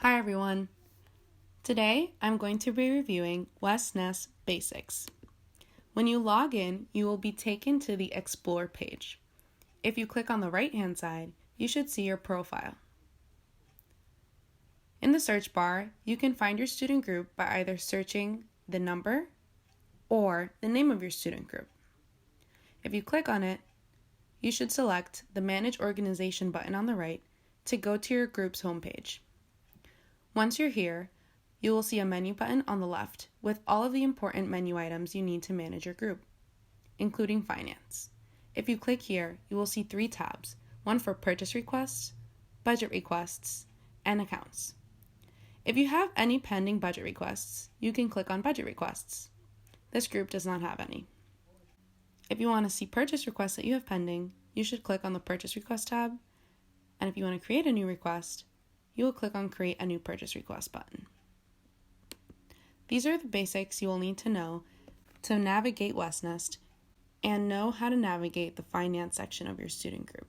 Hi everyone. Today I'm going to be reviewing WesNest Basics. When you log in, you will be taken to the Explore page. If you click on the right-hand side, you should see your profile. In the search bar, you can find your student group by either searching the number or the name of your student group. If you click on it, you should select the Manage Organization button on the right to go to your group's homepage. Once you're here, you will see a menu button on the left with all of the important menu items you need to manage your group, including finance. If you click here, you will see 3 tabs, one for purchase requests, budget requests, and accounts. If you have any pending budget requests, you can click on budget requests. This group does not have any. If you want to see purchase requests that you have pending, you should click on the purchase request tab, and if you want to create a new request, you will click on Create a New Purchase Request button. These are the basics you will need to know to navigate WesNest and know how to navigate the finance section of your student group.